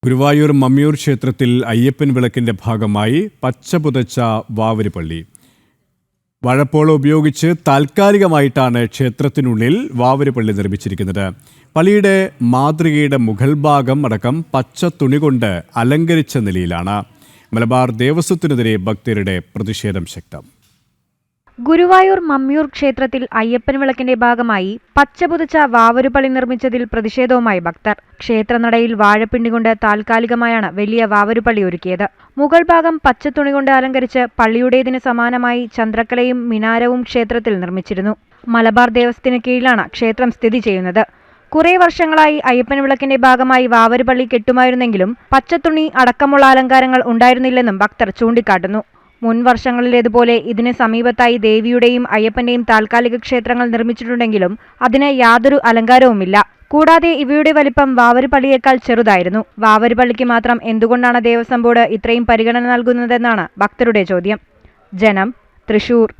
ഗുരുവായൂർ മമ്മിയൂർ ക്ഷേത്രത്തിൽ അയ്യപ്പൻ വിളക്കിന്റെ ഭാഗമായി പച്ചപുതച്ച വാവരുപള്ളി. വാഴപ്പോളം ഉപയോഗിച്ച് താൽക്കാലികമായിട്ടാണ് ക്ഷേത്രത്തിനുള്ളിൽ വാവരുപള്ളി നിർമ്മിച്ചിരിക്കുന്നത്. പള്ളിയുടെ മാതൃകയുടെ മുകൾ ഭാഗം അടക്കം പച്ച തുണി കൊണ്ട് അലങ്കരിച്ച നിലയിലാണ്. മലബാർ ദേവസ്വത്തിനെതിരെ ഭക്തരുടെ പ്രതിഷേധം ശക്തം. ഗുരുവായൂർ മമ്മിയൂർ ക്ഷേത്രത്തിൽ അയ്യപ്പൻ വിളക്കിന്റെ ഭാഗമായി പച്ചപുതച്ച വാവരുപള്ളി നിർമ്മിച്ചതിൽ പ്രതിഷേധവുമായി ഭക്തർ. ക്ഷേത്രനടയിൽ വാഴപ്പിണ്ടി കൊണ്ട് താൽക്കാലികമായാണ് വലിയ വാവരുപള്ളി ഒരുക്കിയത്. മുകൾ ഭാഗം പച്ചത്തുണി കൊണ്ട് അലങ്കരിച്ച് പള്ളിയുടേതിന് സമാനമായി ചന്ദ്രക്കലയും മിനാരവും ക്ഷേത്രത്തിൽ നിർമ്മിച്ചിരുന്നു. മലബാർ ദേവസ്വത്തിന് കീഴിലാണ് ക്ഷേത്രം സ്ഥിതി ചെയ്യുന്നത്. കുറെ വർഷങ്ങളായി അയ്യപ്പൻ വിളക്കിന്റെ ഭാഗമായി വാവരുപള്ളി കെട്ടുമായിരുന്നെങ്കിലും പച്ചത്തുണി അടക്കമുള്ള അലങ്കാരങ്ങൾ ഉണ്ടായിരുന്നില്ലെന്നും ഭക്തർ ചൂണ്ടിക്കാട്ടുന്നു. മുൻ വർഷങ്ങളിലേതുപോലെ ഇതിന് സമീപത്തായി ദേവിയുടെയും അയ്യപ്പന്റെയും താൽക്കാലിക ക്ഷേത്രങ്ങൾ നിർമ്മിച്ചിട്ടുണ്ടെങ്കിലും അതിന് യാതൊരു അലങ്കാരവുമില്ല. കൂടാതെ ഇവയുടെ വലിപ്പം വാവരുപള്ളിയേക്കാൾ ചെറുതായിരുന്നു. വാവരുപള്ളിക്ക് മാത്രം എന്തുകൊണ്ടാണ് ദേവസ്വം ബോർഡ് ഇത്രയും പരിഗണന നൽകുന്നതെന്നാണ് ഭക്തരുടെ ചോദ്യം. ജനം, തൃശൂർ.